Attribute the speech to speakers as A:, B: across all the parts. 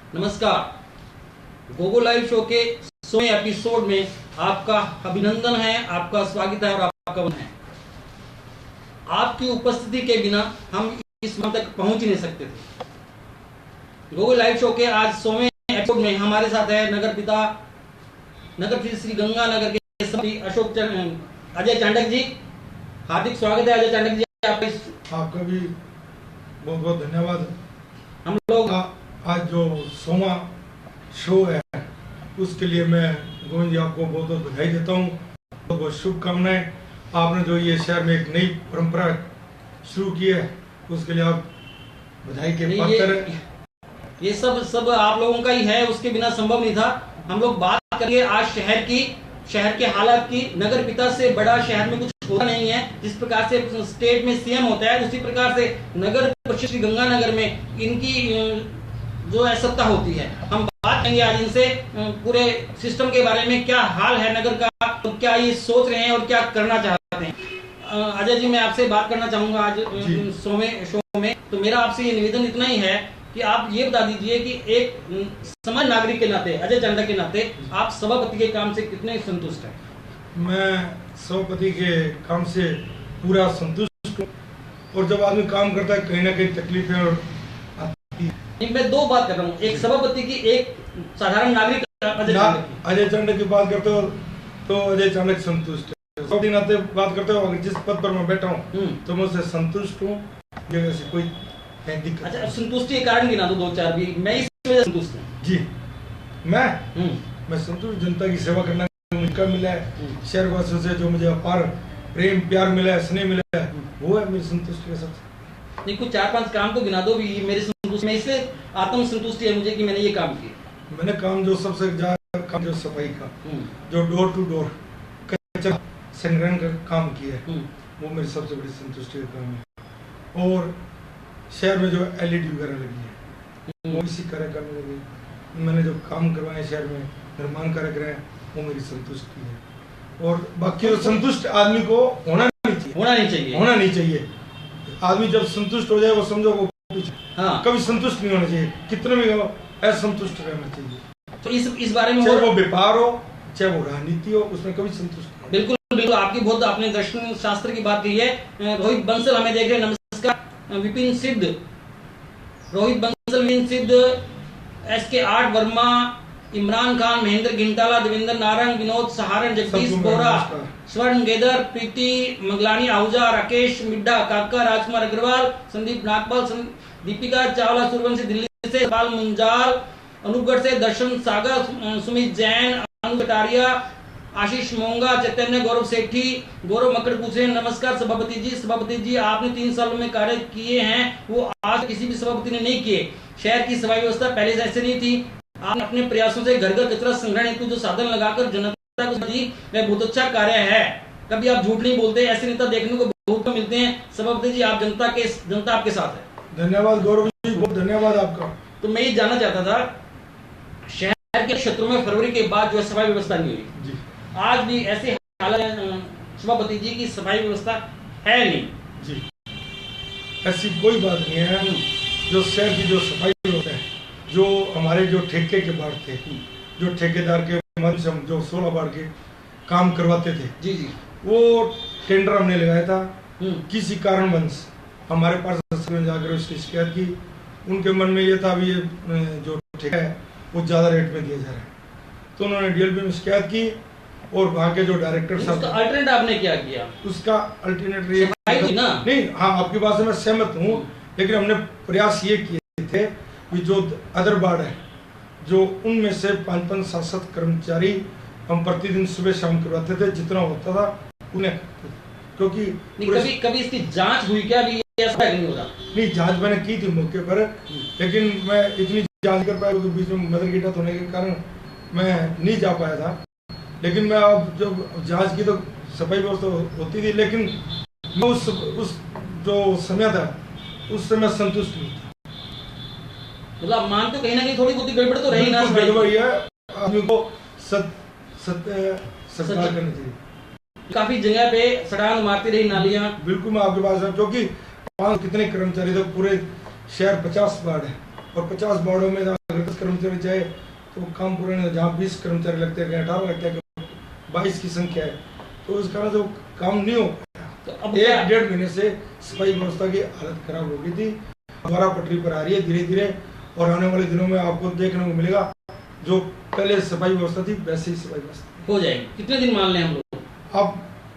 A: नमस्कार। Gogo live show के 100वें episode में आपका अभिनंदन है, आपका स्वागत है और आपका वंदन है। आपकी उपस्थिति के बिना हम इस मंच तक पहुंच ही नहीं सकते थे। गोगो लाइव शो के आज 100वें एपिसोड में हमारे साथ है नगर श्री गंगानगर के सभी अजय चांडक जी। हार्दिक स्वागत है अजय चांडक जी
B: आपका भी बहुत बहुत धन्यवाद।
A: हम लोग
B: आज जो 100वां शो है उसके लिए मैं गोविंद जी आपको बहुत बहुत बधाई देता हूँ, बहुत बहुत शुभकामनाएं। आपने जो ये शहर में एक नई परंपरा शुरू की है उसके लिए आप बधाई के पात्र हैं।
A: ये सब आप लोगों का ही है, उसके बिना संभव नहीं था। हम लोग बात करेंगे आज शहर के हालात की। नगर पिता से बड़ा शहर में कुछ होता नहीं है। जिस प्रकार से स्टेट में सीएम होता है उसी प्रकार से नगर परिषद श्री गंगानगर में इनकी जो है सत्ता होती है। हम बात करेंगे आज इनसे पूरे सिस्टम के बारे में, क्या हाल है नगर का, तो क्या ये सोच रहे हैं और क्या करना चाहते हैं। अजय जी, मैं आपसे बात करना चाहूंगा आज 100वें शो में। तो मेरा आपसे ये निवेदन इतना ही है कि आप ये बता दीजिए कि एक समाज नागरिक के नाते, अजय चांडक के नाते, आप सभापति के काम से कितने संतुष्ट हैं? मैं
B: सभापति के काम से पूरा संतुष्ट हूँ और जब आदमी काम करता है कहीं ना कहीं तकलीफें और
A: मैं दो बात कर रहा हूँ, एक सभापति की, एक साधारण नागरिक
B: अजय चांडक की बात करते हो तो अजय चांडक संतुष्ट है। नाते बात करते हो, अगर जिस पद पर मैं बैठा हूँ तो मैं उससे संतुष्ट हूँ। जैसे कोई दिक्कत।
A: अच्छा, संतुष्टि के कारण गिना दो दो चार भी। मैं इस वजह से संतुष्ट हूँ
B: जी। मैं संतुष्ट, जनता की सेवा करना मौका मिला है, शहरवासियों से जो मुझे अपार प्रेम प्यार मिला है, स्नेह मिला है, वो है मेरी संतुष्टि का सबसे।
A: नहीं, कुछ 4-5 काम तो गिना दो भी मेरे संतुष्टि में। इसलिए आत्म संतुष्टि है मुझे कि मैंने ये काम किया।
B: मैंने काम जो सबसे ज्यादा काम जो सफाई का, जो डोर टू डोर कचरा संग्रहण का काम किया है, वो मेरी सबसे बड़ी संतुष्टि का काम है। और शहर में जो एलईडी वगैरह लगी है वो इसी कार्य करने लगी। मैंने जो काम करवाए शहर में, निर्माण कार्य कराए, वो मेरी संतुष्टि है। और बाकी संतुष्ट आदमी को होना नहीं चाहिए। आदमी जब संतुष्ट हो जाए वो समझो वो कभी संतुष्ट नहीं होना चाहिए, कितने भी असंतुष्ट रहना चाहिए।
A: तो इस बारे में,
B: चाहे वो व्यापार हो चाहे वो राजनीति हो, उसमें कभी संतुष्ट।
A: बिल्कुल आपकी बहुत आपने दर्शन शास्त्र की बात की है। रोहित बंसल हमें देख रहे हैं, नमस्कार। विपिन सिद्ध, रोहित बंसल, विपिन सिद्ध, SK आर्ट वर्मा, इमरान खान, महेंद्र घिंटाला, देवेंद्र नारंग, विनोद सहारण, जगदीश बोरा, स्वर्ण गेदर, प्रीति मंगलानी आहूजा, राकेश मिड्डा, काका, राजकुमार अग्रवाल, संदीप नागपाल, दीपिका चावला, सूर्यवंशी दिल्ली से, बाल मुंजाल, अनूपगढ़ से, दर्शन सागर, सुमित जैन, अनु कटारिया, आशीष मोंगा, चैतन्य, गौरव सेठी, गौरव मकड़ पूछ रहे हैं, नमस्कार सभापति जी, आपने 3 सालों में कार्य किए हैं वो आज किसी भी सभापति ने नहीं किए। शहर की सफाई व्यवस्था पहले से ऐसे नहीं थी। आपने अपने प्रयासों से घर घर कचरा संग्रहण हेतु जो साधन लगाकर जनता को दी, वह बहुत अच्छा कार्य है। कभी आप झूठ नहीं बोलते, ऐसे नेता देखने को बहुत मिलते हैं। सभापति जी, आप जनता आपके साथ है।
B: धन्यवाद गौरव जी, बहुत धन्यवाद आपका।
A: तो मैं ये जानना चाहता था, शहर के क्षेत्रों में फरवरी के बाद जो है सफाई व्यवस्था नहीं हुई, आज भी ऐसे हालत सभापति जी की सफाई व्यवस्था है नहीं
B: जी। ऐसी कोई बात नहीं है। जो शहर की जो सफाई व्यवस्था है, जो हमारे जो ठेके के बाढ़ थे, जो ठेकेदार के माध्यम से हम जो 16 बाढ़ के काम करवाते थे
A: जी,
B: वो टेंडर हमने लगाया था। किसी कारणवश हमारे पास जाकर उसकी शिकायत की। उनके मन में ये था भी ये जो ठेका है वो ज़्यादा रेट में दिया जा रहा है, तो उन्होंने DLP में शिकायत की और वहाँ के जो डायरेक्टर साहब,
A: अल्टरनेट आपने क्या किया?
B: उसका अल्टरनेट नहीं, हाँ आपकी बात से मैं सहमत हूँ, लेकिन हमने प्रयास ये किए थे कि जो अदर बाढ़ है, जो उनमें से 5-5, 7-7 कर्मचारी हम प्रतिदिन सुबह शाम करवाते थे, जितना होता था उन्हें। क्योंकि
A: कभी इसकी जांच हुई क्या? भी ऐसा नहीं होता।
B: नहीं, जांच मैंने की थी मौके पर, लेकिन मैं इतनी जांच कर पाया क्योंकि बीच में मदर की डेथ होने के कारण मैं नहीं जा पाया था। लेकिन मैं अब जब जांच की तो सफाई व्यवस्था होती थी, लेकिन मैं उस जो समय था उस समय संतुष्ट नहीं था।
A: मतलब मानते कहीं ना कहीं थोड़ी बहुत गड़बड़ तो रही ना।
B: गड़बड़ी है, आदमी को सरकार करनी चाहिए।
A: काफी जगह पे सड़ांग मारती रही नालियां।
B: बिल्कुल मैं आपके पास, क्योंकि कितने कर्मचारी थे, पूरे शहर 50 वार्ड है और 50 वार्डों में अगर 10 कर्मचारी चाहे तो काम पूरा नहीं, जहाँ 20 कर्मचारी लगते हैं, 18 लगते हैं, 22 की संख्या है, तो उस कारण से काम नहीं हो पाया।
A: तो अब
B: 1-1.5 महीने से सफाई व्यवस्था की हालत खराब हो गई थी, दोबारा पटरी पर आ रही है धीरे धीरे, और आने वाले दिनों में आपको देखने को मिलेगा जो पहले सफाई व्यवस्था थी वैसे ही सफाई व्यवस्था
A: हो जाएगी। कितने दिन मान लें हम लोग?
B: अब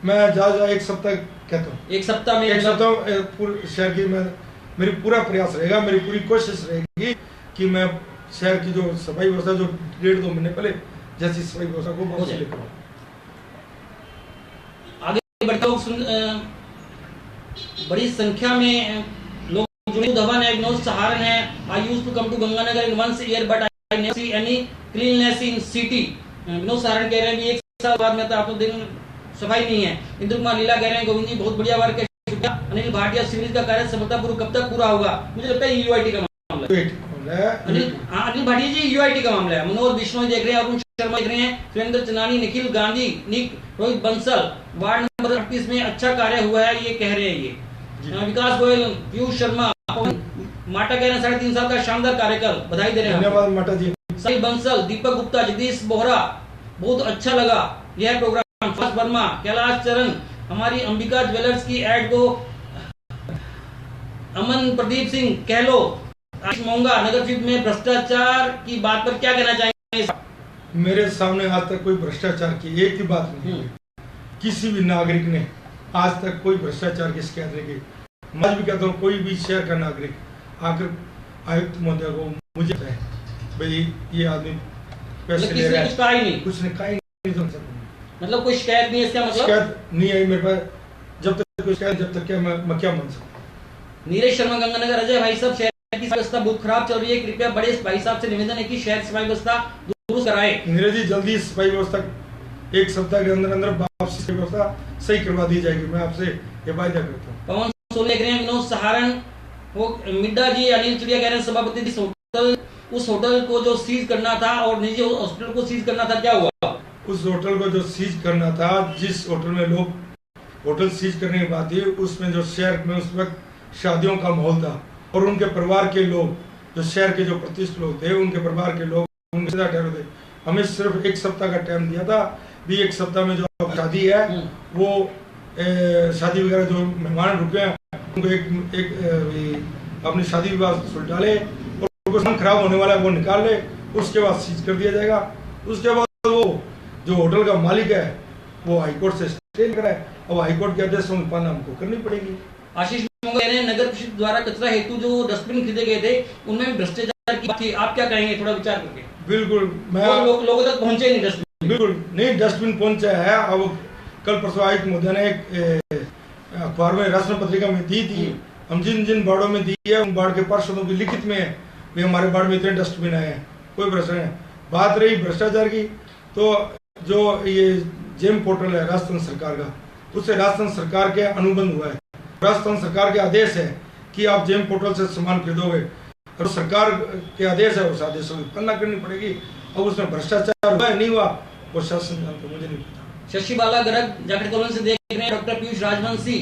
B: मैं जा 1 सप्ताह कहता हूँ,
A: 1 सप्ताह में
B: 1 सप्ताह पूरे शहर की मेरी पूरा प्रयास रहेगा, मेरी पूरी कोशिश रहेगी कि मैं शहर की जो सफाई व्यवस्था जो 1.5-2 महीने पहले जैसी सफाई व्यवस्था को वापस लेकर आऊं।
A: आगे बढ़ते बड़ी संख्या में लोग जुड़े। धवन है, विनोद सहारन है। I used to come to Ganganagar in once year but I never see any cleanness in city. Vinod Saharan कह रहे हैं कि 1 साल बाद में तो आप तो दिन सफाई नहीं है। इंद्र कुमार लीला कह रहे हैं गोविंद जी बहुत बढ़िया वर्क है। अनिल भाटिया सीरीज का कार्य सफलतापूर्वक कब तक पूरा होगा? मुझे लगता है यूआईटी का मामला है। अनिल भाटिया जी यूआईटी का मामला है। मनोज बिश्नोई देख रहे हैं, अरुण शर्मा देख रहे हैं, सुरेंद्र चंदानी, निखिल गांधी, निक, रोहित बंसल, वार्ड नंबर 38 में अच्छा कार्य हुआ है ये कह रहे हैं। ये विकास गोयल, पीयूष शर्मा, माटा कह रहे हैं 3.5 साल का शानदार कार्यकाल, बधाई दे रहे हैं।
B: धन्यवाद माटा जी।
A: साहिल बंसल, दीपक गुप्ता, जगदीश बोहरा, बहुत अच्छा लगा यह प्रोग्राम। सुभाष वर्मा, कैलाश चरण, हमारी अंबिका ज्वेलर्स की एड को अमन प्रदीप सिंह कहलो, आशीष मोंगा, नगर क्षेत्र में भ्रष्टाचार की बात पर क्या कहना चाहेंगे?
B: मेरे सामने आज तक कोई भ्रष्टाचार की एक ही बात नहीं है। किसी भी नागरिक ने आज तक कोई भ्रष्टाचार की शिकायत नहीं की। मैं भी कहता हूँ कोई भी शहर का नागरिक आकर आयुक्त महोदय को मुझे भाई ये आदमी पैसे ले रहा है, कुछ ने कहा ही नहीं समझ सकता।
A: मतलब कोई शिकायत नहीं है, इसका मतलब
B: शिकायत नहीं आई मेरे पास। जब तक कोई शिकायत, जब तक क्या मैं क्या मान सकता।
A: नीरज शर्मा गंगानगर, अजय भाई साहब शहर की व्यवस्था बहुत खराब चल रही है, कृपया बड़े भाई साहब से निवेदन है कि शहर सफाई व्यवस्था दुरुस्त कराए। नीरज
B: जी जल्दी सफाई व्यवस्था 1 सप्ताह के अंदर अंदर वापसी की व्यवस्था सही करवा दी जाएगी, मैं आपसे ये वायदा करता हूँ।
A: पवन सोल देख रहे हैं, विनोद सहारन, वो मिड्डा जी, अनिल चिड़िया कह रहे हैं सभापति जी होटल, उस होटल को जो सीज करना था और निजी हॉस्पिटल को सीज करना था, क्या हुआ?
B: उस होटल को जो सीज करना था, जिस होटल में लोग होटल सीज करने की बात थी, उसमें जो शहर में उस वक्त शादियों का माहौल था और उनके परिवार के लोग, जो शहर के जो प्रतिष्ठित लोग थे, उनके परिवार के लोग उनके साथ ठहरे थे। हमें सिर्फ 1 सप्ताह का टाइम दिया था, भी 1 सप्ताह में जो शादी है वो शादी वगैरह जो मेहमान रुके हैं उनको एक अपनी शादी विवाह सुलझा और उनको खराब होने वाला है वो निकाल ले, उसके बाद सीज कर दिया जाएगा। उसके बाद वो जो होटल का मालिक है वो हाईकोर्ट से स्टे कराए और हाईकोर्ट के आदेश में पालना हमको करनी पड़ेगी।
A: आशीष कह रहे हैं नगर परिषद द्वारा कचरा हेतु जो डस्टबिन खरीदे गए थे उनमें भ्रष्टाचार की बात थी, आप क्या कहेंगे थोड़ा विचार करके?
B: बिल्कुल, मैं
A: लोगों तक पहुंचे नहीं डस्टबिन।
B: बिल्कुल नहीं, डस्टबिन पहुंचा है। अब कल परसों आयुक्त महोदय ने एक अखबार में राष्ट्र पत्रिका में दी थी, हम जिन जिन वार्डों में दी है उन वार्ड के पार्षदों की लिखित में भी हमारे वार्ड में इतने डस्टबिन आए हैं, कोई प्रश्न नहीं। बात रही भ्रष्टाचार की, तो जो ये जेम पोर्टल है राजस्थान सरकार का, उससे राजस्थान सरकार के अनुबंध हुआ है। राजस्थान सरकार के आदेश है कि आप जेम पोर्टल से सामान खरीदोगे, और सरकार के आदेश है, उस आदेशों की पालना करनी पड़ेगी। अब उसमें भ्रष्टाचार हुआ है नहीं हुआ वो शासन जानता, मुझे नहीं पता।
A: शशि बाला गर्ग जाखड़ कॉलोनी से देख रहे हैं, डॉक्टर पीयूष राजवंशी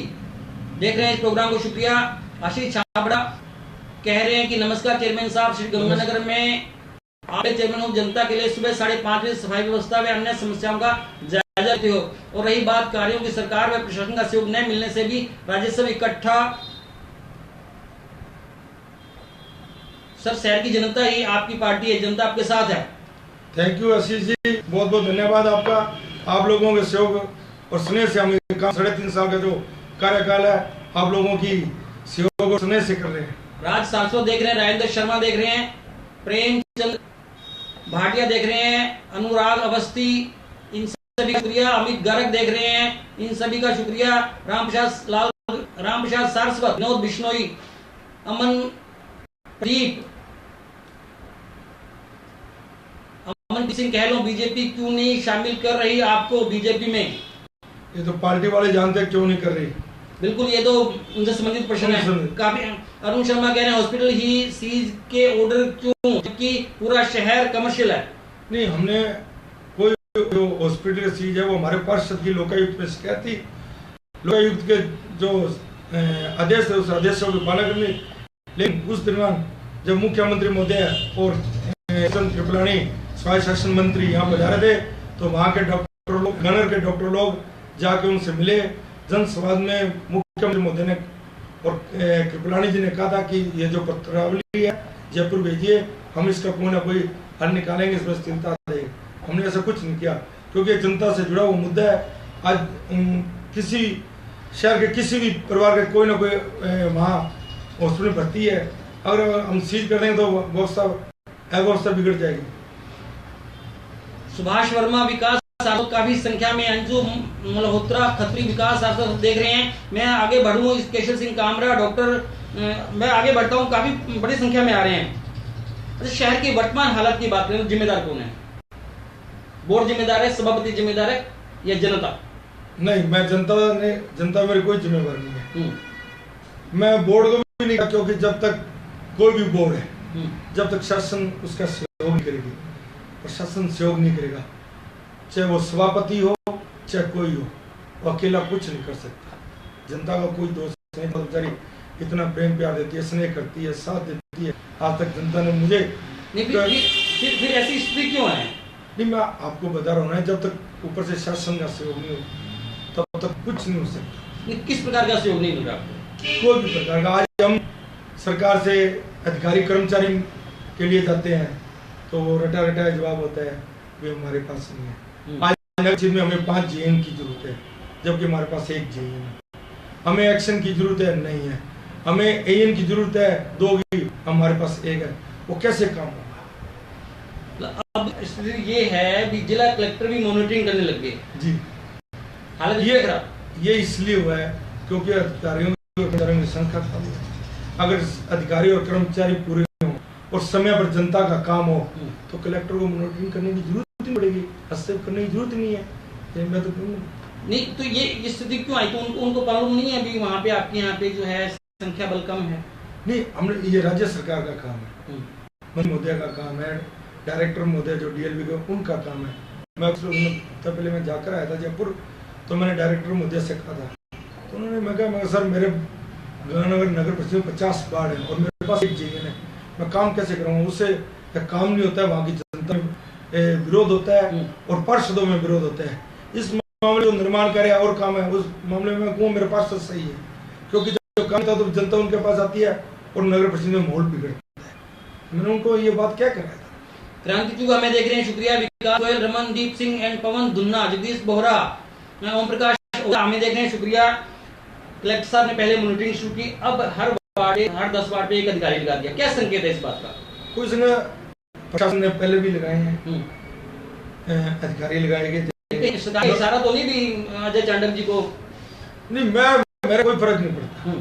A: देख रहे हैं इस प्रोग्राम को, शुक्रिया। आशीष छाबड़ा कह रहे हैं कि नमस्कार चेयरमैन साहब, श्री गंगानगर में आप चेयरमैन ऑफ जनता के लिए सुबह 5:30 बजे सफाई व्यवस्था व अन्य समस्याओं का जायजा लेते हो, और रही बात कार्यों की सरकार व प्रशासन का सहयोग न मिलने से भी राजस्व इकट्ठा, सर शहर की जनता ही आपकी पार्टी है, जनता आपके साथ है।
B: थैंक यू आशीष जी, बहुत बहुत धन्यवाद आपका। आप लोगों के सहयोग और स्नेह से हम 3.5 साल का जो कार्यकाल है आप लोगों की सहयोग और स्नेह से कर रहे हैं।
A: राज सारस्वत देख रहे हैं, राजेंद्र शर्मा देख रहे हैं, प्रेमचंद भाटिया देख रहे हैं, अनुराग अवस्थी, इन सभी का शुक्रिया। अमित गर्ग देख रहे हैं, इन सभी का शुक्रिया। रामप्रसाद सारस्वत, विनोद बिश्नोई, अमन प्रदीप, अमन सिंह कह लो, बीजेपी क्यों नहीं शामिल कर रही आपको बीजेपी में?
B: ये तो पार्टी वाले जानते क्यों नहीं कर रही।
A: बिल्कुल, ये तो उनसे संबंधित प्रश्न है काफी। अरुण शर्मा कह रहे हैं हॉस्पिटल ही सीज के ऑर्डर क्यों, जबकि पूरा शहर कमर्शियल है?
B: नहीं, हमने कोई जो हॉस्पिटल सीज है वो हमारे पार्षद की लोकायुक्त में शिकायत थी, लोकायुक्त के जो आदेश है उस आदेशों की पालना करनी। लेकिन उस दरमियान जब मुख्यमंत्री महोदय और कृपलानी स्वास्थ्य शासन मंत्री यहाँ पर जा रहे थे, तो वहाँ के डॉक्टर लोग, गणर के डॉक्टर लोग जाके उनसे मिले। जनसंवाद में मुख्यमंत्री मोदी ने और कृपलानी जी ने कहा था कि ये जो पत्रावली है जयपुर भेजिए, हम इसका कोई ना कोई हल निकालेंगे, इस पर स्थिरता देंगे। हमने ऐसा कुछ नहीं किया, क्योंकि जनता से जुड़ा हुआ मुद्दा है। आज किसी शहर के किसी भी परिवार के कोई ना कोई वहाँ हॉस्पिटल भर्ती है, अगर हम सीज कर देंगे तो व्यवस्था बिगड़ जाएगी।
A: सुभाष वर्मा विकास पार्षद काफी संख्या में, अंजू मल्होत्रा खत्री विकास पार्षद देख रहे हैं। मैं आगे बढ़ूं, केशव सिंह कामरा, डॉक्टर, मैं आगे बढ़ता हूं, काफी बड़ी संख्या में आ रहे हैं। अच्छा, शहर की वर्तमान हालत की बात करें तो जिम्मेदार कौन है? बोर्ड जिम्मेदार है, सभापति जिम्मेदार है या जनता?
B: नहीं, मैं जनता मेरी कोई जिम्मेवार नहीं है। मैं बोर्ड को भी नहीं, क्योंकि जब तक कोई भी बोर्ड है, जब तक शासन उसका सहयोग नहीं करेगी, प्रशासन सहयोग नहीं करेगा, चाहे वो सभापति हो चाहे कोई हो, वो अकेला कुछ नहीं कर सकता। जनता का कोई दोष नहीं, बेचारी इतना प्रेम प्यार देती है, स्नेह करती है, साथ देती है। आज तक जनता ने मुझे
A: फिर ऐसी स्थिति क्यों है?
B: नहीं, मैं आपको बता रहा हूँ ना, जब तक ऊपर से शासन का सहयोग नहीं हो तब तक कुछ नहीं हो सकता।
A: किस प्रकार का सहयोग नहीं मिल रहा आपको?
B: कोई भी प्रकार का। आज हम सरकार से अधिकारी कर्मचारी के लिए जाते हैं तो वो रटा रटा जवाब होता है, वे हमारे पास नहीं है। आज हर चीज में हमें 5 जेएन की जरूरत है, जबकि हमारे पास 1 जेएन है। हमें एक्शन की जरूरत है, नहीं है। हमें एएन की जरूरत है, 2 की, हमारे पास 1 है। वो कैसे काम होगा?
A: अब स्थिति ये है भी जिला कलेक्टर भी मॉनिटरिंग करने लग गए जी। हालत
B: ये इसलिए हुआ है क्योंकि अधिकारियों की संख्या कम है। अगर अधिकारी और कर्मचारी पूरे हो और समय पर जनता का काम हो तो कलेक्टर को मॉनिटरिंग करने की जरूरत नहीं पड़ेगी, हस्तक्षेप करने की जरूरत नहीं है। मैं तो
A: नहीं, तो ये स्थिति क्यों आई? तो उनको मालूम नहीं है अभी वहाँ पे आपके यहाँ पे जो है संख्या बल कम है?
B: नहीं, हमने, ये राज्य सरकार का काम है, मंत्री महोदय का काम है, डायरेक्टर महोदय जो डीएलबी का उनका काम है। मैं पहले मैं जाकर आया था जयपुर, तो मैंने डायरेक्टर महोदय से कहा था, तो उन्होंने मैं कहा सर मेरे गंगानगर नगर परिषद में 50 वार्ड है और मेरे पास 1 जेएन है, मैं काम कैसे करूँगा? उससे काम नहीं होता है, वहाँ की जनता में विरोध होता है और पार्षदों में विरोध होता है। इस मामले को निर्माण करे और काम है, उस मामले में कहूँ मेरे पास तो सही है, क्योंकि जब काम था तो जनता उनके पास आती है और नगर परिषद में माहौल बिगड़ता है। मैंने उनको ये बात क्या कराया था।
A: क्रांति चुगा में देख रहे हैं, शुक्रिया। विकास गोयल, रमनदीप सिंह एंड पवन दुन्ना, जगदीश बोहरा, ओम प्रकाश हमें देख रहे हैं, शुक्रिया। कलेक्टर साहब ने पहले मॉनिटरिंग शुरू की, अब हर 10 वार्ड पे 1 अधिकारी लगा दिया। क्या संकेत है इस बात का?
B: कुछ न प्रशासन ने पहले भी लगाए हैं, अधिकारी लगाए गए।
A: इशारा तो नहीं भी अजय चांडक जी को?
B: नहीं, मेरा कोई फर्क नहीं पड़ता।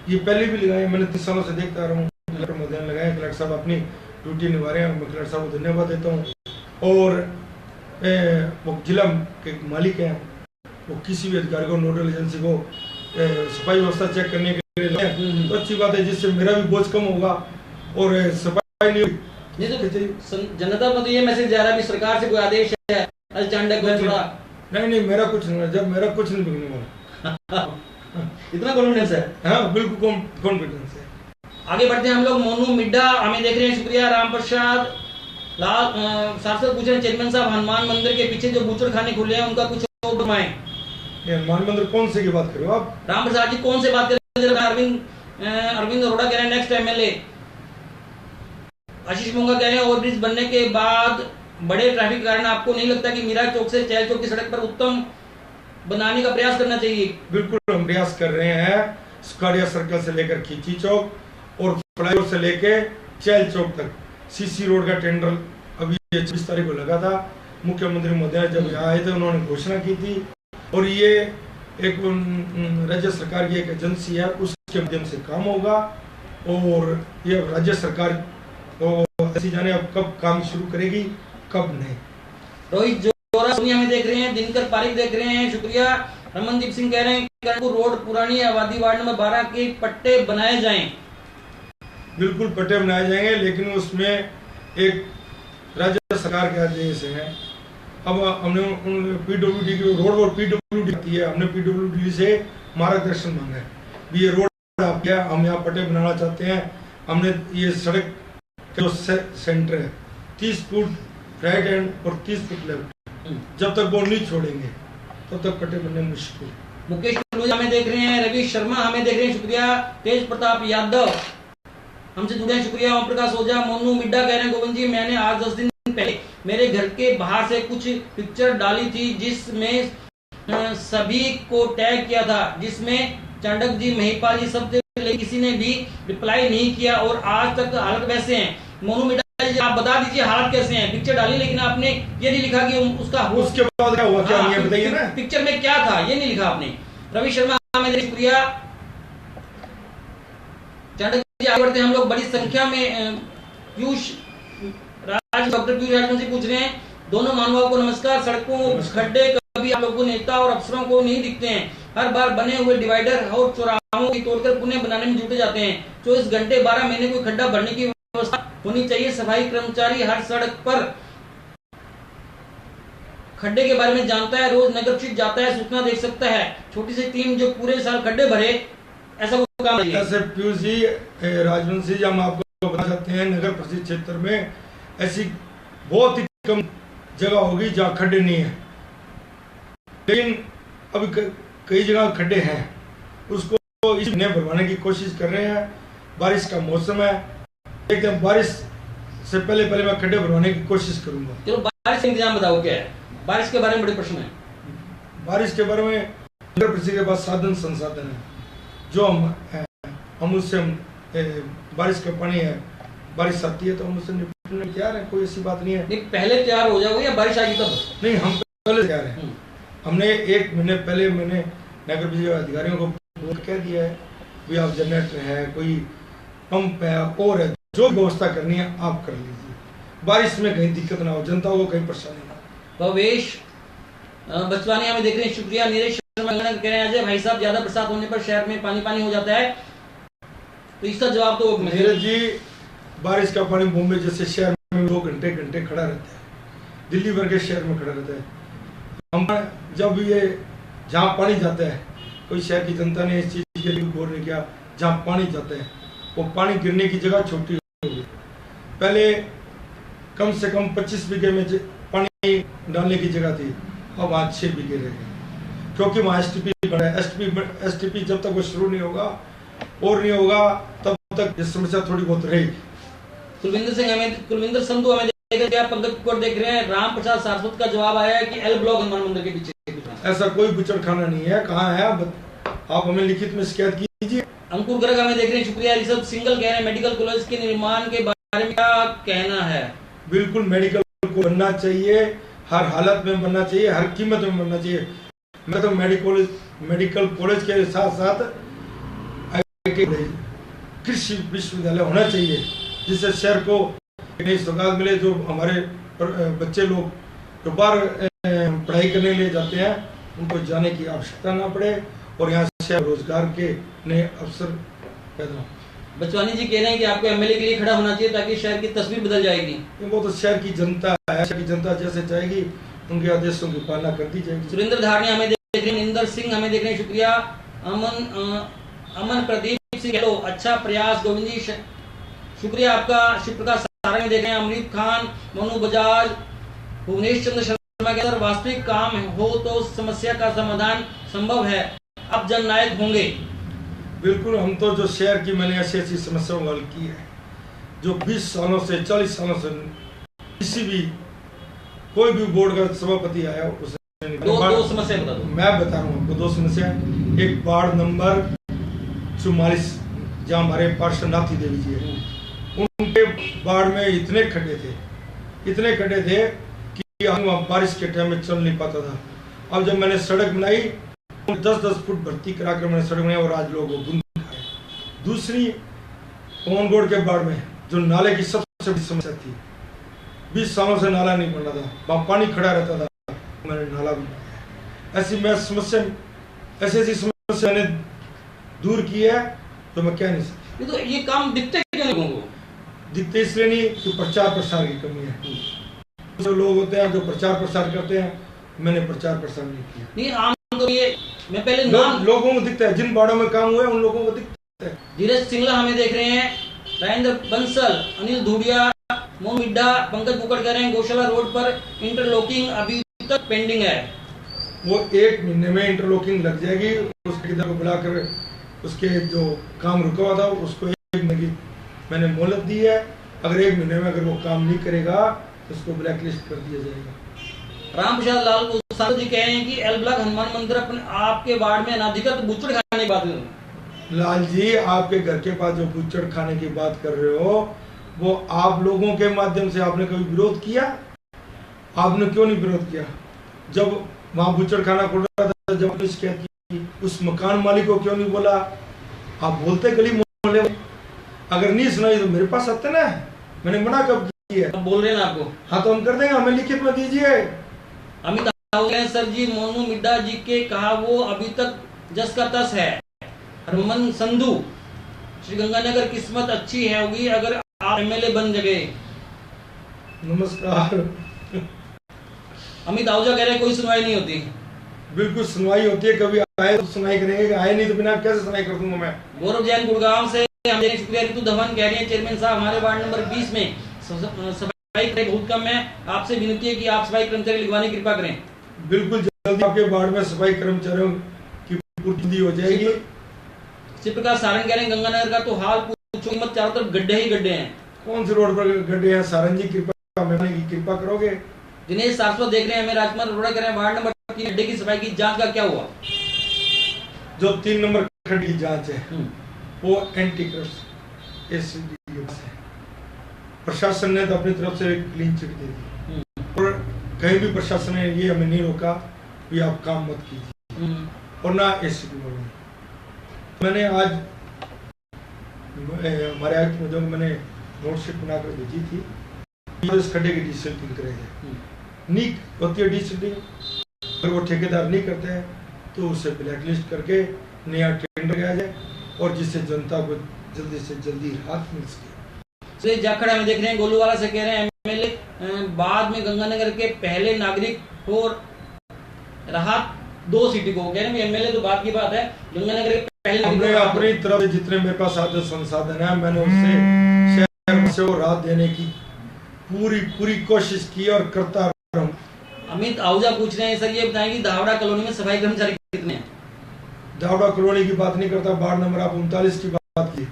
B: ये पहले भी लगाए, मैंने 30 सालों से देखता आ रहा हूँ। कलेक्टर महोदय ने लगाए, कलेक्टर साहब अपनी ड्यूटी निभा रहे हैं, मैं कलेक्टर साहब को धन्यवाद देता हूँ। और वो जिला के मालिक हैं, वो किसी भी अधिकारी को, नोडल एजेंसी को सफाई व्यवस्था चेक करने के लिए तो अच्छी बात है, जिससे मेरा भी बोझ कम होगा और सफाई नहीं होगी।
A: तो जनता में तो ये मैसेज जा रहा है भी सरकार से कोई आदेश है अजय चांडक को थोड़ा?
B: नहीं, मेरा कुछ नहीं, जब मेरा कुछ नहीं बिगड़ने वाला।
A: इतना कॉन्फिडेंस है?
B: हाँ, बिल्कुल कॉन्फिडेंस है।
A: आगे बढ़ते हैं हम लोग। मोनू मिड्डा हमें देख रहे हैं, शुक्रिया। राम प्रसाद लाल सारस्वत पूछ रहे हैं, चेयरमैन साहब हनुमान मंदिर के पीछे जो बूचड़ खाने खुले हैं उनका कुछ और बताएं।
B: हनुमान मंदिर कौन से की बात कर रहे हो आप?
A: राम प्रसाद जी कौन से बात कर रहे हैं? अरविंद अरोड़ा कह रहे हैं नेक्स्ट एमएलए। आशीष मोंगा कह रहे हैं ओवरब्रिज बनने के बाद बड़े ट्रैफिक के कारण आपको नहीं लगता कि मीरा चौक से चहल चौक की सड़क पर उत्तम बनाने का प्रयास करना चाहिए? बिल्कुल,
B: हम प्रयास कर रहे हैं। स्काडिया सर्कल से लेकर खींची चौक और फ्लाईओवर से लेकर चहल चौक तक सीसी रोड का टेंडर अभी 26 तारीख को लगा था। मुख्यमंत्री महोदय जब यहाँ आए थे उन्होंने घोषणा की थी, और ये एक राज्य सरकार की एक एजेंसी है, उसके माध्यम से काम होगा। और ये राज्य सरकार ऐसी जाने अब कब काम शुरू करेगी, कब नहीं।
A: रोहित जोरा सोनिया में देख रहे हैं, दिनकर पारिक देख रहे हैं, शुक्रिया। रमनदीप सिंह कह रहे हैं करणपुर रोड पुरानी आबादी वार्ड नंबर 12 के पट्टे बनाए जाएं।
B: बिल्कुल पट्टे बनाए जाएंगे, लेकिन उसमें एक राज्य सरकार के आदेश है। अब हमने पीडब्ल्यूडी की रोड और पीडब्ल्यूडी आती है, हमने पीडब्ल्यूडी से मार्गदर्शन मांगा है भी ये रोड आप क्या हम यहाँ पट्टे बनाना चाहते हैं। हमने ये सड़क जो सेंटर है 30 फुट राइट हैंड और 30 फुट लेफ्ट। जब तक वो नहीं छोड़ेंगे तब तक कटे बनने मुश्किल।
A: मुकेश टुलूजा हमें देख रहे हैं, रवि शर्मा हमें देख रहे हैं, शुक्रिया। तेज प्रताप यादव हमसे जुड़े हैं, शुक्रिया। ओम प्रकाश ओझा, मोनू मिड्डा कह रहे हैं, गोविंद जी मैंने आज 10 दिन पहले मेरे घर के बाहर से कुछ पिक्चर डाली थी जिसमें सभी को टैग किया था, जिसमें चांडक जी, महिपाल जी सब थे, लेकिन किसी ने भी रिप्लाई नहीं किया और आज तक हालत वैसे हैं। मोनू मिड्डा जी आप बता दीजिए हालत कैसे हैं? पिक्चर डाली लेकिन आपने ये नहीं लिखा कि उसका
B: उसके बाद क्या हुआ, क्या ये बताइए ना,
A: पिक्चर में क्या था ये नहीं लिखा आपने। रवि शर्मा हमें शुक्रिया। चांडक जी आगे बढ़ते हैं हम लोग, बड़ी संख्या में पीयूष राज, डॉक्टर पीयूष राजवंशी पूछ रहे हैं, दोनों महानुभावों को नमस्कार। सड़कों खड्डे कभी आप लोगों नेता और अफसरों को नहीं दिखते हैं, हर बार बने हुए डिवाइडर और चौराहों की तोड़कर पुनः बनाने में जुटे जाते हैं। 24 घंटे 12 महीने कोई खड्डा भरने की व्यवस्था होनी चाहिए। सफाई कर्मचारी हर सड़क पर खड्डे के बारे में जानता है, रोज नगर परिषद जाता है, सूचना देख सकता है। छोटी सी टीम जो पूरे साल खड्डे भरे, ऐसा कोई काम नहीं है।
B: ऐसे पीयूष जी राजवंशी जी, हम आपको बता सकते हैं नगर परिषद क्षेत्र में ऐसी बहुत ही कम जगह होगी जहाँ खड्डे नहीं है, लेकिन अभी कई जगह खड्डे हैं, उसको इस महीने भरवाने की कोशिश कर रहे हैं। बारिश का मौसम है, एकदम बारिश से पहले मैं खड्डे भरवाने की कोशिश करूंगा।
A: चलो बारिश का इंतजाम बताओ, क्या है बारिश के बारे में? बड़े प्रश्न है
B: बारिश के बारे में। नगर परिषद के पास साधन संसाधन है, जो हम उससे बारिश का पानी है, बारिश आती है तो हम उससे निपटने तैयार है, कोई ऐसी बात नहीं है।
A: नहीं पहले तैयार हो जाओगे या बारिश आएगी तब?
B: नहीं, हम पहले तैयार हैं। हमने 1 महीने पहले मैंने नगर परिषद अधिकारियों को कह दिया है, भी आप जनरेटर है, कोई पंप है और है, जो व्यवस्था करनी है आप कर लीजिए, बारिश में कहीं दिक्कत ना हो, जनता को कहीं परेशानी ना हो।
A: भवेश बचवानी हमें देख रहे हैं, शुक्रिया। नीरज शर्मा कह रहे हैं, अजय भाई साहब ज्यादा बरसात होने पर शहर में पानी हो जाता है, तो इसका जवाब तो
B: नीरज जी, बारिश का पानी बॉम्बे जैसे शहर में 2 घंटे खड़ा रहता है, दिल्ली भर के शहर में खड़ा रहता है। हम जब ये जहाँ पानी जाता है, कोई शहर की जनता ने इस चीज के लिए गौर नहीं किया, जहाँ पानी जाता है वो पानी गिरने की जगह छोटी होगी। पहले कम से कम 25 बीघे में पानी डालने की जगह थी, अब आज 6 बीघे रह गए, क्योंकि वहाँ STP बना है। STP जब तक वो शुरू नहीं होगा और नहीं होगा तब तक ये समस्या थोड़ी बहुत रहेगी।
A: कुलविंदर संधू हमें देख रहे हैं, पंकज कुमार देख रहे हैं, राम प्रसाद सारस्वत का जवाब आया है कि L ब्लॉक हनुमान मंदिर के पीछे।
B: ऐसा कोई बुचड़खाना नहीं है, कहाँ है आप हमें लिखित में शिकायत कीजिए।
A: अंकुर गर्ग हमें देख रहे हैं, शुक्रिया। ऋषभ सिंगल कह रहे हैं, मेडिकल कॉलेज के निर्माण के बारे में क्या कहना है?
B: बिल्कुल मेडिकल को बनना चाहिए, हर हालत में बनना चाहिए, हर कीमत में बनना चाहिए। मैं तो मेडिकल कॉलेज के साथ साथ कृषि विश्वविद्यालय होना चाहिए, जिससे शहर को नई सौगात मिले। जो हमारे बच्चे लोग जो बाहर पढ़ाई करने के लिए जाते हैं, उनको जाने की आवश्यकता ना पड़े और यहाँ से रोजगार के नए अवसर पैदा हो।
A: बचवानी जी कह रहे हैं कि आपको MLA के लिए खड़ा होना चाहिए ताकि शहर की तस्वीर बदल जाएगी।
B: वो तो शहर की जनता है, शहर की जनता जैसे चाहेगी उनके आदेशों की पालना कर दी जाएगी।
A: सुरेंद्र धारणी हमें देख रहे हैं, इंदर सिंह हमें देख रहे हैं, शुक्रिया। अमन प्रदीप सिंह हेलो, अच्छा प्रयास गोविंद जी, शुक्रिया आपका। शिवप्रकाश सारंग देख रहे हैं, अमरीत खान, मनु बजाज, भुवनेश चंद्र शर्मा के अंदर वास्तविक काम हो तो समस्या का समाधान संभव है, अब जननायक होंगे।
B: बिल्कुल, हम तो जो शहर की मैंने ऐसी समस्याओं को हल की है, जो 20 सालों से 40 सालों से किसी भी कोई भी बोर्ड का सभापति आया उसने
A: दो समस्या बता दो।
B: मैं बता रहा हूँ आपको 2 समस्या। एक वार्ड नंबर 44 जहाँ हमारे पार्षद नाथी देवी जी है, उनके वार्ड में इतने खड्डे थे कि हम बारिश के टाइम में चल नहीं पाता था। अब जब मैंने सड़क बनाई, 10-10 फुट भर्ती कराकर मैंने सड़क बनाई और आज लोगों को बूंद खाए। दूसरी, पवनगढ़ के वार्ड में जो नाले की सबसे बड़ी समस्या थी, 20 सालों से नाला नहीं बन रहा था, वहाँ पानी खड़ा रहता था, मैंने नाला बनाया। ऐसी समस्या मैंने दूर की है तो मैं कह नहीं सकता।
A: तो ये काम दिखते क्यों लोगों को?
B: दिखते इसलिए नहीं कि प्रचार प्रसार की कमी है। जो लोग होते हैं जो प्रचार प्रसार करते हैं, मैंने प्रचार प्रसार नहीं किया।
A: नहीं, आम तो ये मैं पहले
B: लोगों को दिखता है, जिन वार्डों में काम हुआ है उन लोगों को दिखता है।
A: धीरज सिंगला हमें देख रहे हैं, राजेंद्र बंसल, अनिल धूडिया, मोहन मिड्डा पंकज कुकड़ कह रहे हैं गौशाला रोड पर इंटरलॉकिंग अभी तक पेंडिंग है।
B: वो 1 महीने में इंटरलॉकिंग लग जाएगी। उसके को बुलाकर उसके जो काम रुका हुआ था उसको 1 महीने की मैंने मोहलत दी है। अगर 1 महीने में अगर वो काम नहीं करेगा तो उसको ब्लैक लिस्ट कर दिया जाएगा।
A: राम प्रसाद लाल साधु जी कह रहे हैं कि एल ब्लॉक हनुमान मंदिर अपने आपके वार्ड में अनाधिकृत बुचड़ खाने की बात कर रहे हैं।
B: लाल जी, आपके घर के पास जो बुचड़ खाने की बात कर रहे हो वो आप लोगों के माध्यम से आपने कभी विरोध किया? आपने क्यों नहीं विरोध किया? जब वहां बुचड़ खाना खुल रहा था, जब आपने शिकायत की, उस मकान मालिक को क्यों नहीं बोला? आप बोलते गली मोहल्ले में, अगर नहीं सुनाई तो मेरे पास आते ना। मैंने मना कब किया?
A: अब बोल रहे हैं ना आपको।
B: हाँ तो हम कर देंगे, हमें लिखित में दीजिए।
A: अमित सर जी मोनू मिड्डा जी के कहा वो अभी तक जस का तस है। हरमन संधू श्री गंगानगर किस्मत अच्छी है होगी अगर आप एमएलए बन गए।
B: नमस्कार।
A: अमित आहूजा कह रहे हैं कोई सुनवाई नहीं होती।
B: बिल्कुल सुनवाई होती है, कभी आए तो सुनवाई करेंगे, आए नहीं तो बिना कैसे सुनवाई कर दूंगा मैं।
A: गौरव जैन गुड़गांव से हम देख शुक्रिया। ऋतु धवन कह रही है चेयरमैन साहब हमारे वार्ड नंबर 20 में सफाई बहुत कम है, आपसे विनती है कि आप सफाई कर्मचारी लिखवाने की कृपा करें।
B: बिल्कुल जल्दी आपके वार्ड में सफाई कर्मचारियों की पूर्ति हो जाएगी।
A: शिव प्रकाश सारण कह रहे हैं गंगानगर का तो हाल पूछो मत, चारों तरफ गड्ढे ही गड्ढे हैं।
B: कौन से रोड पर गड्ढे हैं? सारण जी कृपा करोगे?
A: दिनेश सारस्वत देख रहे हैं हमें राजकुमार अरोड़ा कह रहे हैं वार्ड नंबर 3 गड्ढे की सफाई की जांच का क्या हुआ?
B: जो 3 नंबर खड्डे की जांच है वो एंटी करप्शन एसीडी है। प्रशासन ने तो अपनी तरफ से क्लीन चिट दे दी और कहीं भी प्रशासन ने ये हमें नहीं रोका कि आप काम मत कीजिए और ना एसीडी बोलो। मैंने आज हमारे आयुक्त में जो मैंने नोटशीट बनाकर भेजी थी, इस खड्डे की डिसिल्टिंग करेंगे। नहीं होती है डिसिल्टिंग, अगर वो ठेकेदार नहीं करते हैं तो उसे ब्लैकलिस्ट करके नया टेंडर किया जाए और जिससे जनता को जल्दी से जल्दी राहत मिल सके।
A: जाखड़ में देख रहे हैं गोलूवाला से कह रहे हैं एमएलए बाद में गंगानगर के पहले नागरिक और राहत 2 सिटी को कह रहे हैं एमएलए तो बात की बात है, गंगानगर के पहले
B: हमने अपनी तरफ से जितने मेरे पास साधन संसाधन है मैंने उससे शहर से राहत देने की पूरी कोशिश की और करता रहूं।
A: अमित आहूजा पूछ रहे हैं सर ये बताएं कि धावड़ा कॉलोनी में सफाई कर्मचारी कितने हैं?
B: धावड़ा कॉलोनी की बात नहीं करता, वार्ड नंबर आप 39 की बात की।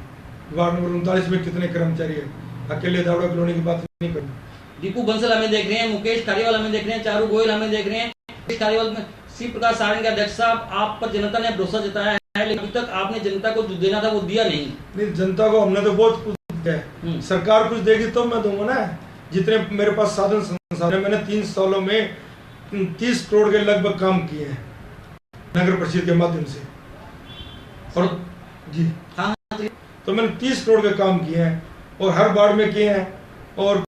B: वार्ड नंबर 39 में कितने कर्मचारी है? अकेले धावड़ा कॉलोनी की बात नहीं करनी।
A: दीपू बंसल हमें देख रहे हैं, मुकेश खारीवाल हमें देख रहे हैं, चारू गोयल हमें देख रहे हैं। खारीवाल में शिव प्रकाश सारण के अध्यक्ष साहब आप पर जनता ने भरोसा जताया है लेकिन अभी तक आपने जनता को जो देना था वो दिया नहीं।
B: जनता को हमने तो बहुत कुछ दिया है, सरकार कुछ देगी तो मैं दूंगा ना। जितने मेरे पास साधन संसाधन, मैंने 3 सालों में 30 करोड़ के लगभग काम किए हैं नगर परिषद के माध्यम से। और जी
A: हाँ,
B: तो मैंने 30 करोड़ के काम किए हैं और हर वार्ड में किए हैं और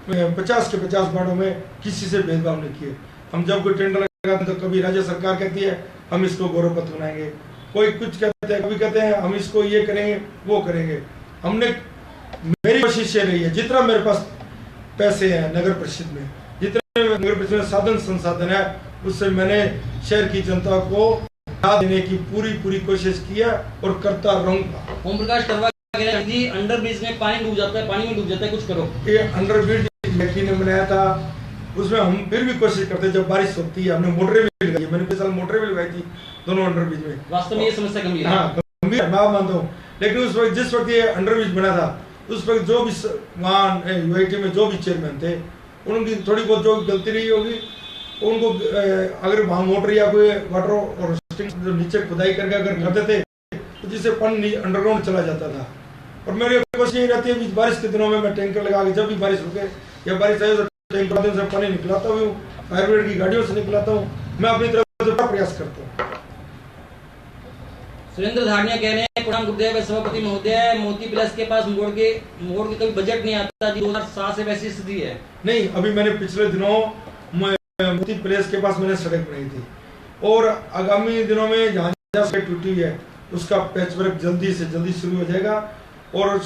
B: 50 के 50 वार्डों में किसी से भेदभाव नहीं किए। हम जब कोई टेंडर लगाते तो कभी राज्य सरकार कहती है हम इसको गौरव पत्र बनाएंगे, कोई कुछ कहते हैं, कभी कहते हैं हम इसको ये करेंगे वो करेंगे। हमने मेरी कोशिश ये रही है जितना मेरे पास पैसे हैं नगर परिषद में, जितने नगर परिषद में साधन संसाधन है उससे मैंने शहर की जनता को राहत देने की पूरी कोशिश की है और करता रहूंगा।
A: ओम प्रकाश करवा जी अंडर ब्रिज में पानी डूब जाता है, पानी में डूब जाता है, कुछ करो।
B: ये अंडर ब्रिज व्यक्ति ने बनाया था, उसमें हम फिर भी कोशिश करते हैं जब बारिश होती है। हमने मोटरें भी लगाई, मैंने पिछले साल मोटरें भी लगाई थी दोनों अंडर ब्रिज में।
A: वास्तव में ये समस्या गंभीर है।
B: हाँ गंभीर है, मैं मानता हूँ। लेकिन उस वक्त जिस वक्त ये अंडर ब्रिज बना था उस वक्त जो भी वहाँ यूआईटी में जो भी चेयरमैन थे उनकी थोड़ी बहुत जो गलती रही होगी उनको अगर वहाँ मोटर या कोई वाटर और जो नीचे खुदाई करके अगर करते थे तो जिससे पानी अंडरग्राउंड चला जाता था। और मेरी कोशिश यही रहती है बारिश के दिनों में मैं टैंकर लगा के जब भी बारिश रुके या बारिश आए तो टैंकर से पानी निकलाता हूँ, फायर ब्रिगेड की गाड़ियों से निकलाता हूँ। मैं अपनी तरफ से प्रयास करता हूँ।
A: सुरेंद्र धारणिया कह रहे हैं प्रणाम गुरुदेव सभापति महोदय, मोती प्लस के पास मोड़ के कभी बजट नहीं आता जी, 2007 से वैसी स्थिति है।
B: नहीं, अभी मैंने पिछले दिनों मोती प्लेस के पास मैंने सड़क बनाई थी और आगामी दिनों में जहाँ सड़क टूटी हुई है उसका पैचवर्क जल्दी से जल्दी शुरू हो जाएगा और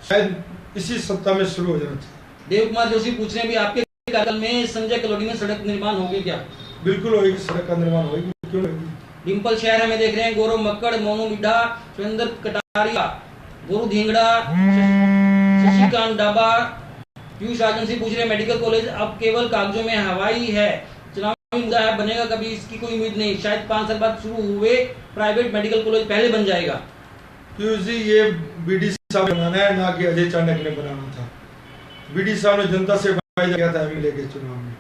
B: शायद इसी सप्ताह में शुरू हो जाना चाहिए।
A: देव कुमार जोशी पूछ रहे हैं भी आपके कार्यकाल में संजय कॉलोनी में सड़क निर्माण होगी क्या?
B: बिल्कुल होगी, सड़क का निर्माण होगी, क्यों होगी।
A: डिम्पल शहर हमें देख रहे हैं, गौरव मक्कड़, मोनू मिड्ढा, सुरेंद्र कटारिया, गुरु धींगड़ा, शशिकांत डाबा, पीयूष राजन से पूछ रहे हैं, मेडिकल कॉलेज अब केवल कागजों में हवाई है, चुनावी मुद्दा है, बनेगा कभी इसकी कोई उम्मीद नहीं, शायद 5 साल बाद शुरू हुए प्राइवेट मेडिकल कॉलेज पहले बन जाएगा।
B: पीयूष जी, ये बीडी साहब बनाना है, ना कि अजय चाणक्य ने बनाना था। बीडी साहब ने जनता से वायदा किया था एमएलए के चुनाव में,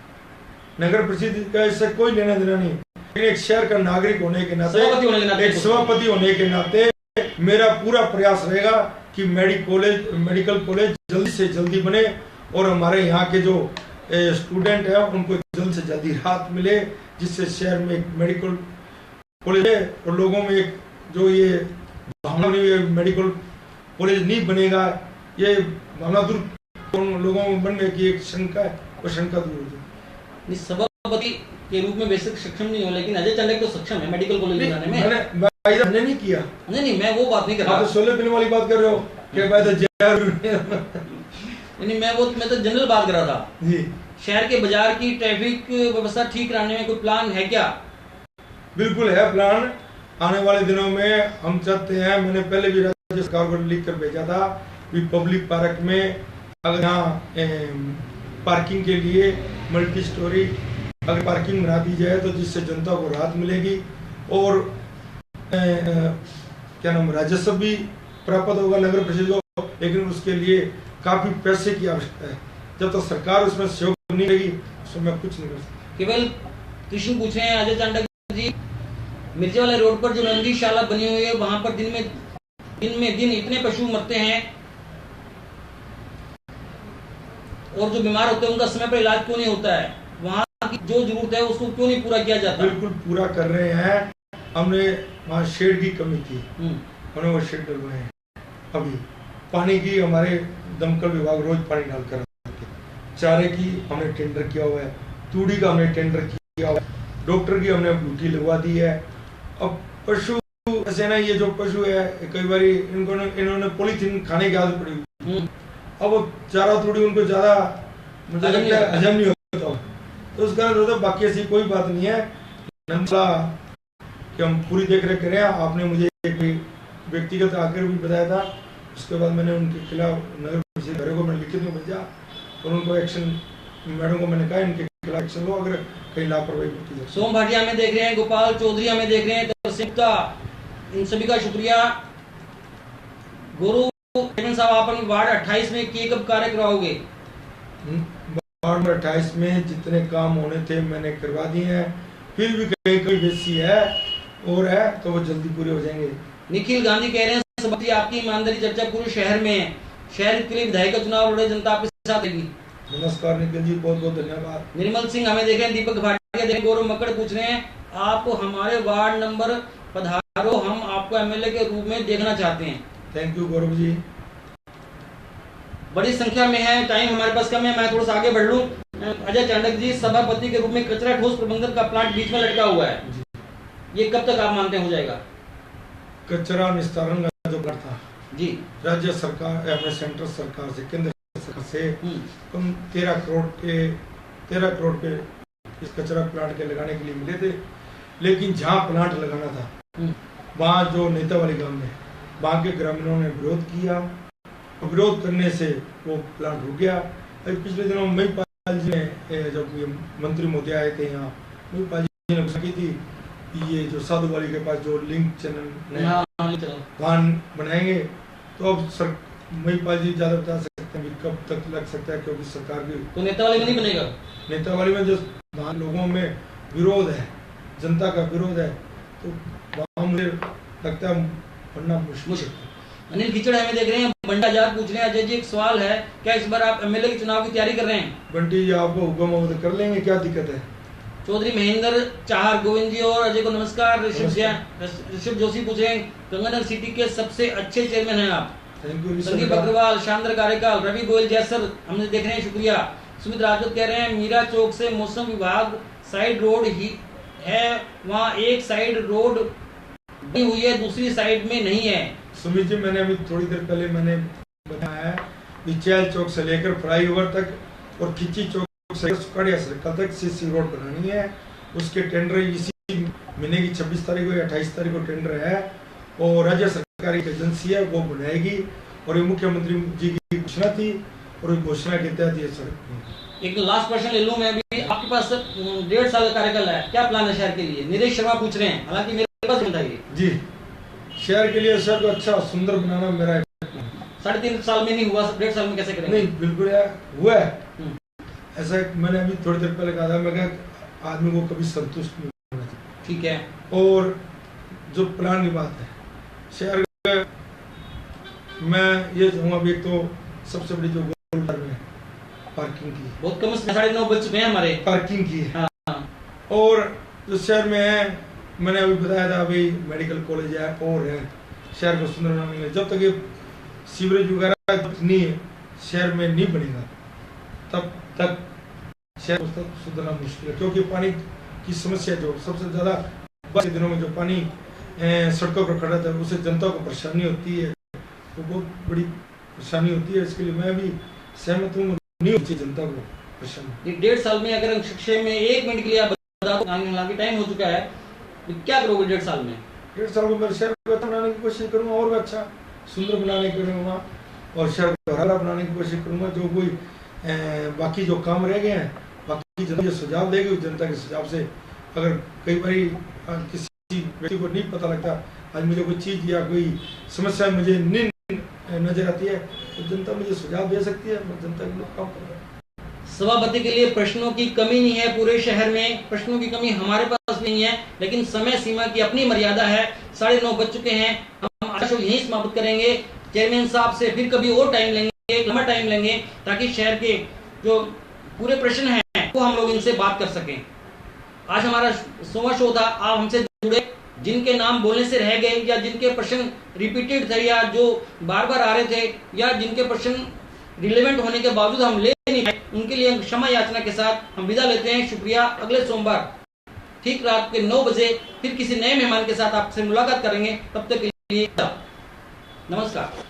B: नगर परिषद का इससे कोई लेना देना नहीं, लेकिन एक शहर का नागरिक होने के नाते, एक सभापति होने के नाते मेरा पूरा प्रयास रहेगा कि मेडिकल कॉलेज जल्दी से जल्दी बने और हमारे यहाँ के जो स्टूडेंट है उनको जल्द से जल्दी राहत मिले, जिससे शहर में एक मेडिकल कॉलेज है और लोगों में एक जो ये भावना मेडिकल कॉलेज नहीं बनेगा, ये भावना दूर लोगों में बनने की एक शंका है, वो शंका दूर हो जाए।
A: सभापति के रूप में बेसिक सक्षम नहीं हो, लेकिन अजय चाणक्य तो सक्षम है मेडिकल कॉलेज बनाने में।
B: मैंने नहीं किया।
A: नहीं, मैं वो बात नहीं कर रहा।
B: आप तो 16 बिल वाली बात कर रहे हो कि मैं
A: तो जनरल बात कर रहा था
B: जी।
A: शहर के बाजार की ट्रैफिक व्यवस्था ठीक कराने में कोई प्लान है क्या?
B: बिल्कुल है प्लान, आने वाले दिनों में हम चाहते हैं, मैंने पहले भी राज्य सरकार को लिख कर भेजा था कि पब्लिक पार्क में अगर यहाँ पार्किंग के लिए मल्टी स्टोरी अगर पार्किंग बना दी जाए तो जिससे जनता को राहत मिलेगी और क्या नाम राजस्व भी प्राप्त होगा नगर परिषद को, लेकिन उसके लिए काफी पैसे की आवश्यकता है। जब तक तो सरकार उसमें सहयोग नहीं करेगी उसमें मैं कुछ नहीं कर सकता।
A: केवल कृष्ण पूछ रहे हैं अजय चाणक्य जी, मिर्जावाला रोड पर जो नंदीशाला बनी हुई है वहां पर दिन में दिन इतने पशु मरते हैं और जो बीमार होते हैं उनका समय पर इलाज क्यों नहीं होता है? वहाँ की जो जरूरत है उसको क्यों नहीं पूरा किया जाता?
B: बिल्कुल पूरा कर रहे हैं। हमने वहाँ शेड की कमी थी, हमने वो शेड डलवाए हैं। अभी पानी की हमारे दमकल विभाग रोज पानी डालकर चारे की हमने टेंडर किया हुआ है, तूड़ी का हमने टेंडर किया हुआ है, डॉक्टर की हमने ड्यूटी लगवा दी है। अब पशु ऐसे ना, ये जो पशु है कई बार इन्होंने पॉलीथीन खाने की आदत पड़ी, अब वो चारा तूड़ी उनको ज्यादा मुझे लगता है हजम नहीं होता, तो उस कारण होता। बाकी ऐसी कोई बात नहीं है, कि हम पूरी देख रेख करें। आपने मुझे एक व्यक्तिगत आकर भी बताया था, उसके बाद मैंने उनके खिलाफ नगर परिषद घरों को मैंने लिखित में भेजा और उनको एक्शन, मैडम को मैंने कहा इनके खिलाफ एक्शन लो अगर कहीं लापरवाही होती है।
A: सोम भाटिया हमें देख रहे हैं, गोपाल चौधरी हमें देख रहे हैं, इन सभी का शुक्रिया। गुरु साहब, आप वार्ड 28 में किए कब कार्य करवाओगे?
B: वार्ड नंबर 28 में जितने काम होने थे मैंने करवा दिए हैं, फिर भी कहीं कोई बेसी है और है तो वो जल्दी पूरे हो जाएंगे।
A: निखिल गांधी कह रहे हैं सभापति आपकी ईमानदारी चर्चा पूरे शहर में है, शहर के लिए विधायक का चुनाव लड़े जनता आपके साथ रहेगी।
B: नमस्कार निखिल जी, बहुत बहुत धन्यवाद।
A: निर्मल सिंह हमें देख रहे हैं, दीपक भाटिया देख, गौरव मकड़ पूछ रहे हैं आप हमारे वार्ड नंबर पधारो, हम आपको एमएलए के रूप में देखना चाहते हैं।
B: Thank you Gaurav ji.
A: बड़ी संख्या में है, टाइम हमारे पास कम है, मैं थोड़ा सा आगे बढ़ लूं। अजय चाणक्य जी, सभापति के रूप में कचरा ठोस प्रबंधन का प्लांट बीच में लटका हुआ है, ये कब तक आप मानते हो जाएगा?
B: कचरा निस्तारण का जो प्लांट था
A: जी,
B: राज्य सरकार अपने सेंट्रल सरकार से, केंद्र सरकार से कम 13 करोड़ के इस कचरा प्लांट के लगाने के लिए मिले थे, लेकिन जहाँ प्लांट लगाना था वहाँ जो नेता वाली गांव में वहाँ के ग्रामीणों ने विरोध किया, विरोध करने से वो प्लांट रुक गया। पिछले दिनों महिपाल जी ने, जब ये मंत्री मोदी आए थे यहाँ, महिपाल जी ने घोषणा की थी कि ये जो साधु वाली के पास जो लिंक चैनल वाहन बनाएंगे, तो अब महिपाल जी ज्यादा बता सकते हैं कब तक लग सकता है, क्योंकि सरकार की
A: तो नेता वाली में नहीं बनेगा।
B: नेता वाली में जो लोगों में विरोध है, जनता का विरोध है, तो वहाँ मुझे लगता है बनना मुश्किल।
A: अनिल खिचड़ हमें देख रहे हैं, बंटा आजाद पूछ रहे हैं अजय जी एक सवाल है, क्या इस बार आप एमएलए के चुनाव की तैयारी कर रहे हैं?
B: बंटी जी आपको हुक्म कर लेंगे, क्या दिक्कत है।
A: चौधरी महेंद्र चाहर, गोविंद जी और अजय को नमस्कार। ऋषभ जोशी पूछ रहे हैं, गंगानगर सिटी के सबसे अच्छे चेयरमैन हैं आप। संदीप अग्रवाल, शानदार कार्यकाल। रवि गोयल जैसर हमने देख रहे हैं, शुक्रिया। सुमित राजपूत कह रहे हैं मीरा चौक से मौसम विभाग साइड रोड ही है, वहाँ एक साइड रोड बनी हुई है, दूसरी साइड में नहीं है।
B: सुमित जी, मैंने अभी थोड़ी देर पहले मैंने बताया है, विचैल चौक से लेकर फ्लाईओवर तक और खिची चौक से सुकाड़िया सर्कल तक सीसी रोड बनानी है। उसके टेंडर इसी महीने की 26 तारीख को या 28 तारीख को टेंडर है और राज्य सरकार की एजेंसी है वो बनाएगी। और ये मुख्यमंत्री जी की घोषणा थी और घोषणा के तहत ये सड़क बनी।
A: एक लास्ट प्रश्न ले लूं मैं भी, आपके पास 1.5 साल का कार्यकाल है, क्या प्लान है शहर के लिए? नीरज शर्मा पूछ रहे हैं, हालांकि मेरे पास बताइए।
B: जी, शहर के लिए शहर को अच्छा सुंदर बनाना मेरा
A: 3.5 साल में नहीं हुआ, 1.5 साल में कैसे करेंगे?
B: नहीं, बिल्कुल यार हुआ है। ऐसा मैंने अभी थोड़ी देर पहले कहा था, मैं कहा आदमी को कभी संतुष्ट नहीं होना चाहिए।
A: ठीक है।
B: और जो प्लान की बात है, शहर का मैं ये चाहूँगा भी, एक तो सबसे बड़ी जो गोल में पार्किंग की,
A: बहुत कम से 9:30 बज चुके हैं हमारे,
B: पार्किंग की है।
A: हाँ।
B: और जो शहर में है, मैंने अभी बताया था, अभी मेडिकल कॉलेज है और है, शहर को सुंदर बनाने के लिए जब तक ये सीवरेज वगैरह नहीं है शहर में नहीं बनेगा, तब तक शहर को सुधरना मुश्किल है। क्योंकि पानी की समस्या जो सबसे ज्यादा बारिश के दिनों में जो पानी सड़कों पर खड़ा था, उससे जनता को परेशानी होती है, वो बहुत बड़ी परेशानी होती है। इसके लिए मैं भी सहमत हूँ, नहीं होती जनता को परेशानी।
A: 1.5 साल में अगर संक्षेप में 1 मिनट के लिए आप बता दो, हालांकि टाइम हो चुका है, तो क्या करोगे 1.5 साल में?
B: 1.5 साल को मैं शहर को अच्छा बनाने की कोशिश करूँगा, और भी अच्छा सुंदर बनाने की करूँगा, और शहर को हरा बनाने की कोशिश करूँगा। जो कोई बाकी जो काम रह गए हैं, बाकी जनता जो सुझाव देगी, उस जनता के सुझाव से, अगर कई बार किसी व्यक्ति को नहीं पता लगता, आज मुझे कोई चीज़ या कोई समस्या मुझे नहीं नजर आती है, तो जनता मुझे सुझाव दे सकती है, मैं जनता के लिए काम करूँगा।
A: सभापति के लिए प्रश्नों की कमी नहीं है, पूरे शहर में प्रश्नों की कमी हमारे पास नहीं है, लेकिन समय सीमा की अपनी मर्यादा है। 9:30 बज चुके हैं, हम आज यहीं समाप्त करेंगे। चेयरमैन साहब से फिर कभी और टाइम लेंगे, एक लंबा टाइम लेंगे, ताकि शहर के जो पूरे प्रश्न हैं वो हम लोग इनसे बात कर सकें। आज हमारा सोमा शो था, आप हमसे जुड़े, जिनके नाम बोलने से रह गए, या जिनके प्रश्न रिपीटेड थे, या जो बार बार आ रहे थे, या जिनके प्रश्न रिलेवेंट होने के बावजूद हम ले नहीं पाए, उनके लिए क्षमा याचना के साथ हम विदा लेते हैं। शुक्रिया। अगले सोमवार ठीक रात के 9 बजे फिर किसी नए मेहमान के साथ आपसे मुलाकात करेंगे। तब तक के लिए नमस्कार।